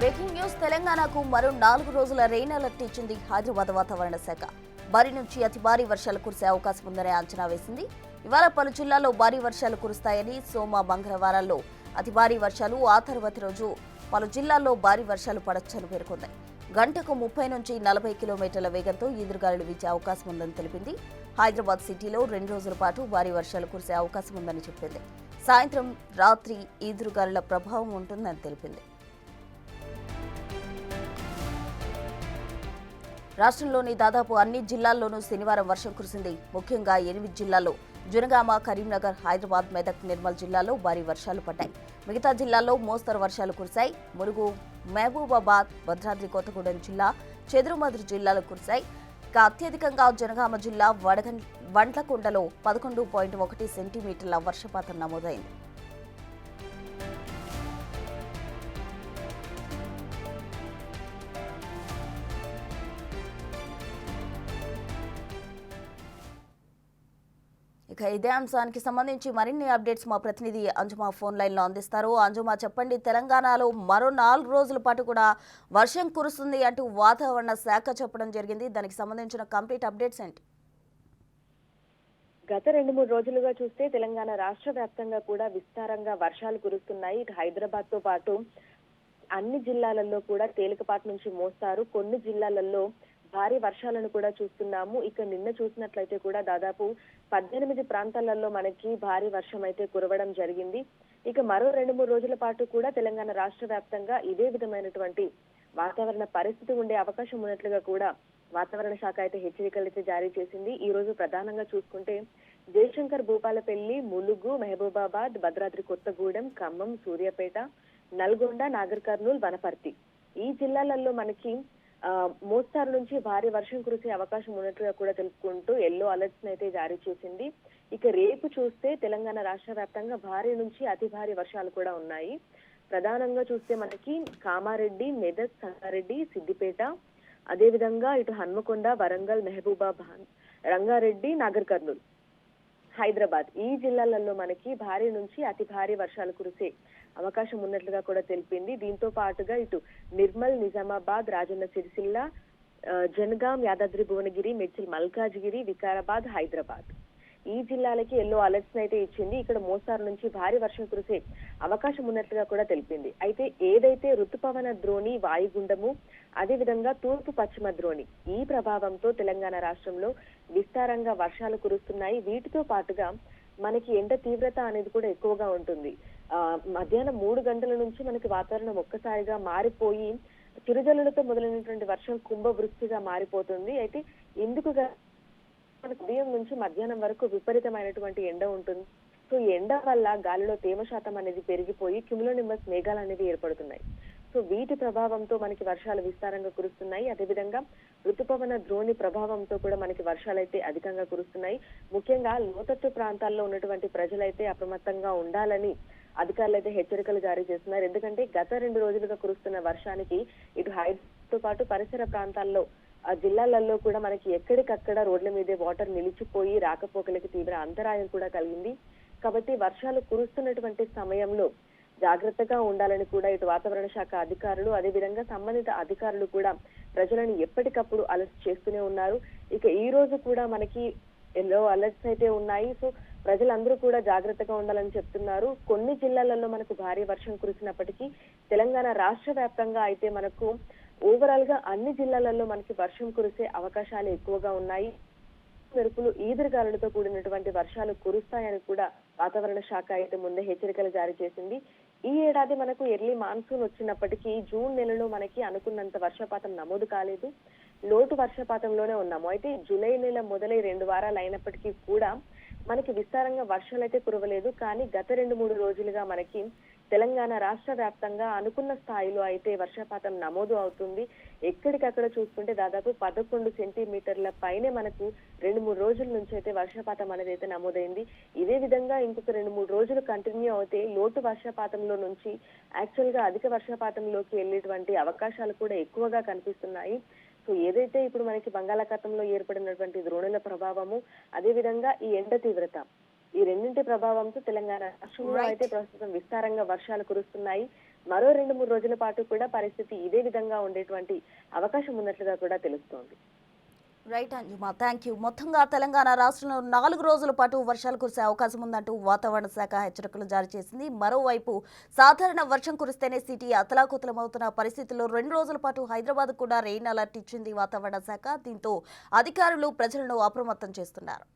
Breaking news తెలంగాణకు మరో 4 రోజుల రెయిన్ అలర్ట్ ఇచ్చింది హైదరాబాద్ వాతావరణ శాఖ. భారీ నుంచి అతి భారీ వర్షాలు కురిసే అవకాశం ఉందని అంచనా వేసింది. ఇవాళ పలు జిల్లాల్లో భారీ వర్షాలు కురుస్తాయని, సోమ మంగళవారాల్లో అతి భారీ వర్షాలు, ఆ తర్వాతి రోజు పలు జిల్లాల్లో భారీ వర్షాలు పడొచ్చని పేర్కొంది. గంటకు 30 నుంచి 40 కిలోమీటర్ల వేగంతో ఈదురుగాలులు వీచే అవకాశం ఉందని తెలిపింది. హైదరాబాద్ సిటీలో 2 రోజుల పాటు భారీ వర్షాలు కురిసే అవకాశం ఉందని చెప్పింది. సాయంత్రం, రాత్రి ఈదురుగాలుల ప్రభావం ఉంటుందని తెలిపింది. రాష్ట్రంలోని దాదాపు అన్ని జిల్లాల్లోనూ శనివారం వర్షం కురిసింది. ముఖ్యంగా 8 జిల్లాల్లో జనగామ, కరీంనగర్, హైదరాబాద్, మెదక్, నిర్మల్ జిల్లాల్లో భారీ వర్షాలు పడ్డాయి. మిగతా జిల్లాల్లో మోస్తరు వర్షాలు కురిశాయి. ములుగు, మహబూబాబాద్, భద్రాద్రి కొత్తగూడెం జిల్లా, చెదురుమదురు జిల్లాలు కురిశాయి. ఇక అత్యధికంగా జనగామ జిల్లా వండ్లకొండలో 11.1 సెంటీమీటర్ల వర్షపాతం నమోదైంది. ఇక ఇదే అంశానికి సంబంధించి మరిన్ని అప్డేట్స్ మా ప్రతినిధి అంజుమా ఫోన్ లైన్లో అందిస్తారు. అంజుమా, చెప్పండి, తెలంగాణలో మరో 4 రోజుల పాటు కూడా వర్షం కురుస్తుంది అంటూ వాతావరణ శాఖ చెప్పడం జరిగింది. దానికి సంబంధించిన కంప్లీట్ అప్డేట్స్ ఏంటి? గత 2-3 రోజులుగా చూస్తే తెలంగాణ రాష్ట్ర వ్యాప్తంగా కూడా విస్తారంగా వర్షాలు కురుస్తున్నాయి. ఇటు హైదరాబాద్ తో పాటు అన్ని జిల్లాలలో కూడా తేలికపాటి నుంచి మోస్తారు, కొన్ని జిల్లాలలో భారీ వర్షాలను కూడా చూస్తున్నాము. ఇక నిన్న చూసినట్లయితే కూడా దాదాపు 18 ప్రాంతాలలో మనకి భారీ వర్షం అయితే కురవడం జరిగింది. ఇక మరో 2-3 రోజుల పాటు కూడా తెలంగాణ రాష్ట్ర వ్యాప్తంగా ఇదే విధమైనటువంటి వాతావరణ పరిస్థితి ఉండే అవకాశం ఉన్నట్లుగా కూడా వాతావరణ శాఖ అయితే హెచ్చరికలు అయితే జారీ చేసింది. ఈ రోజు ప్రధానంగా చూసుకుంటే జయశంకర్, భూపాలపల్లి, ములుగు, మహబూబాబాద్, భద్రాద్రి కొత్తగూడెం, ఖమ్మం, సూర్యాపేట, నల్గొండ, నాగర్ కర్నూల్, వనపర్తి ఈ జిల్లాలలో మనకి మోస్తారు నుంచి భారీ వర్షం కురిసే అవకాశం ఉన్నట్లుగా కూడా తెలుపుకుంటూ ఎల్లో అలర్ట్స్ అయితే జారీ చేసింది. ఇక రేపు చూస్తే తెలంగాణ రాష్ట్ర వ్యాప్తంగా భారీ నుంచి అతి భారీ వర్షాలు కూడా ఉన్నాయి. ప్రధానంగా చూస్తే మనకి కామారెడ్డి, మెదక్, సంగారెడ్డి, సిద్దిపేట, అదేవిధంగా ఇటు హన్మకొండ, వరంగల్, మహబూబాబాద్, రంగారెడ్డి, నాగర్ కర్నూల్, హైదరాబాద్ ఈ జిల్లాలలో మనకి భారీ నుంచి అతి భారీ వర్షాలు కురిసే అవకాశం ఉన్నట్లుగా కూడా తెలిపింది. దీంతో పాటుగా ఇటు నిర్మల్, నిజామాబాద్, రాజన్న సిరిసిల్ల, జనగాం, యాదాద్రి భువనగిరి, మేడ్చల్ మల్కాజ్గిరి, వికారాబాద్, హైదరాబాద్ ఈ జిల్లాలకి ఎల్లో అలర్ట్స్ అయితే ఇచ్చింది. ఇక్కడ మోస్తారు నుంచి భారీ వర్షం కురిసే అవకాశం ఉన్నట్లుగా కూడా తెలిపింది. అయితే ఏదైతే ఋతుపవన ద్రోణి, వాయుగుండము, అదేవిధంగా తూర్పు పశ్చిమ ద్రోణి ఈ ప్రభావంతో తెలంగాణ రాష్ట్రంలో విస్తారంగా వర్షాలు కురుస్తున్నాయి. వీటితో పాటుగా మనకి ఎండ తీవ్రత అనేది కూడా ఎక్కువగా ఉంటుంది. మధ్యాహ్నం 3 గంటల నుంచి మనకి వాతావరణం ఒక్కసారిగా మారిపోయి చిరుజల్లులతో మొదలైనటువంటి వర్షం కుంభవృష్టిగా మారిపోతుంది. అయితే ఇందుకు మనకు ఉదయం నుంచి మధ్యాహ్నం వరకు విపరీతమైనటువంటి ఎండ ఉంటుంది. సో ఈ ఎండ వల్ల గాలిలో తేమ శాతం అనేది పెరిగిపోయి క్యుములోనింబస్ మేఘాలు అనేది ఏర్పడుతున్నాయి. సో వీటి ప్రభావంతో మనకి వర్షాలు విస్తారంగా కురుస్తున్నాయి. అదేవిధంగా ఋతుపవన ద్రోణి ప్రభావంతో కూడా మనకి వర్షాలు అయితే అధికంగా కురుస్తున్నాయి. ముఖ్యంగా లోతట్టు ప్రాంతాల్లో ఉన్నటువంటి ప్రజలైతే అప్రమత్తంగా ఉండాలని అధికారులు అయితే హెచ్చరికలు జారీ చేస్తున్నారు. ఎందుకంటే గత 2 రోజులుగా కురుస్తున్న వర్షానికి ఇటు హైదరాబాద్ తో పాటు పరిసర ప్రాంతాల్లో ఆ జిల్లాలలో కూడా మనకి ఎక్కడికక్కడ రోడ్ల మీదే వాటర్ నిలిచిపోయి రాకపోకలకి తీవ్ర అంతరాయం కూడా కలిగింది. కాబట్టి వర్షాలు కురుస్తున్నటువంటి సమయంలో జాగ్రత్తగా ఉండాలని కూడా ఇటు వాతావరణ శాఖ అధికారులు, అదేవిధంగా సంబంధిత అధికారులు కూడా ప్రజలను ఎప్పటికప్పుడు అలర్ట్ చేస్తూనే ఉన్నారు. ఇక ఈ రోజు కూడా మనకి ఎల్లో అలర్ట్స్ అయితే ఉన్నాయి. సో ప్రజలందరూ కూడా జాగ్రత్తగా ఉండాలని చెప్తున్నారు. కొన్ని జిల్లాలలో మనకు భారీ వర్షం కురిసినప్పటికీ తెలంగాణ రాష్ట్ర వ్యాప్తంగా అయితే మనకు ఓవరాల్ గా అన్ని జిల్లాలలో మనకి వర్షం కురిసే అవకాశాలు ఎక్కువగా ఉన్నాయి. మెరుపులు, ఈదురుగాలులతో కూడినటువంటి వర్షాలు కురుస్తాయని కూడా వాతావరణ శాఖ అయితే ముందే హెచ్చరికలు జారీ చేసింది. ఈ ఏడాది మనకు ఎర్లీ మాన్సూన్ వచ్చినప్పటికీ జూన్ నెలలో మనకి అనుకున్నంత వర్షపాతం నమోదు కాలేదు. లోటు వర్షపాతంలోనే ఉన్నాము. అయితే జూలై నెల మొదలై 2 వారాలు అయినప్పటికీ కూడా మనకి విస్తారంగా వర్షాలు అయితే కురవలేదు. కానీ గత 2-3 రోజులుగా మనకి తెలంగాణ రాష్ట్ర వ్యాప్తంగా అనుకున్న స్థాయిలో అయితే వర్షపాతం నమోదు అవుతుంది. ఎక్కడికక్కడ చూసుకుంటే దాదాపు 11 సెంటీమీటర్ల పైనే మనకు 2-3 రోజుల నుంచి అయితే వర్షపాతం అనేది అయితే నమోదైంది. ఇదే విధంగా ఇంకొక 2-3 రోజులు కంటిన్యూ అవుతే లోటు వర్షపాతంలో నుంచి యాక్చువల్ గా అధిక వర్షపాతంలోకి వెళ్ళేటువంటి అవకాశాలు కూడా ఎక్కువగా కనిపిస్తున్నాయి. సో ఏదైతే ఇప్పుడు మనకి బంగాళాఖాతంలో ఏర్పడినటువంటి ద్రోణుల ప్రభావము, అదే విధంగా ఈ ఎండ తీవ్రత ఈ రెండింటి ప్రభావంతో తెలంగాణ రాష్ట్రంలో Right. అయితే ప్రస్తుతం విస్తారంగా వర్షాలు కురుస్తున్నాయి. మరో 2-3 రోజుల పాటు కూడా పరిస్థితి ఇదే విధంగా ఉండేటువంటి అవకాశం ఉన్నట్లుగా కూడా తెలుస్తోంది. రైట్ అంజుమా, థ్యాంక్ యూ. మొత్తంగా తెలంగాణ రాష్ట్రంలో 4 రోజుల పాటు వర్షాలు కురిసే అవకాశం ఉందంటూ వాతావరణ శాఖ హెచ్చరికలు జారీ చేసింది. మరోవైపు సాధారణ వర్షం కురిస్తేనే సిటీ అతలాకుతలమవుతున్న పరిస్థితుల్లో 2 రోజుల పాటు హైదరాబాద్ కూడా రెయిన్ అలర్ట్ ఇచ్చింది వాతావరణ శాఖ. దీంతో అధికారులు ప్రజలను అప్రమత్తం చేస్తున్నారు.